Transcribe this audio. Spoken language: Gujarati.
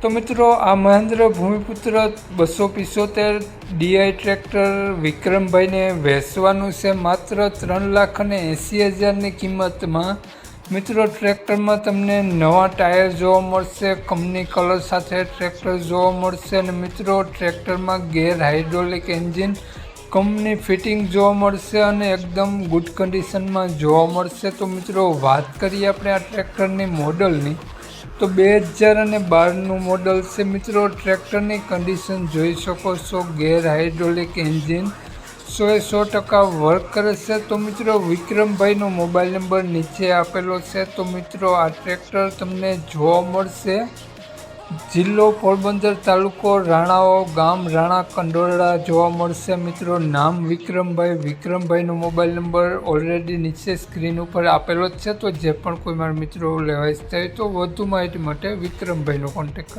તો મિત્રો આ મહેન્દ્ર ભૂમિપુત્ર 275 DI ટ્રેક્ટર વિક્રમભાઈને વેચવાનું છે માત્ર 3,80,000ની કિંમતમાં। મિત્રો ટ્રેક્ટરમાં તમને નવા ટાયર જોવા મળશે, કંપની કલર સાથે ટ્રેક્ટર જોવા મળશે અને મિત્રો ટ્રેક્ટરમાં gear hydraulic engine company fitting જોવા મળશે અને એકદમ ગુડ કન્ડિશનમાં જોવા મળશે। તો મિત્રો વાત કરીએ આપણે આ ટ્રેક્ટરની મોડલની, તો 2012નું મોડલ છે। મિત્રો ટ્રેક્ટરની કન્ડિશન જોઈ શકો છો, ગેર હાઇડ્રોલિક એન્જિન 100% વર્ક કરે છે। તો મિત્રો વિક્રમભાઈનો મોબાઈલ નંબર નીચે આપેલો છે। તો મિત્રો આ ટ્રેક્ટર તમને જોવા મળશે જિલ્લો પોરબંદર, તાલુકો રાણાવાવ, ગામ રાણા કંડોરડા જોવા મળશે। મિત્રો નામ વિક્રમભાઈનો મોબાઈલ નંબર ઓલરેડી નીચે સ્ક્રીન ઉપર આપેલો જ છે। તો જે પણ કોઈ મારા મિત્રો લેવા ઈચ્છતા હોય તો વધુ માહિતી માટે વિક્રમભાઈનો કોન્ટેક્ટ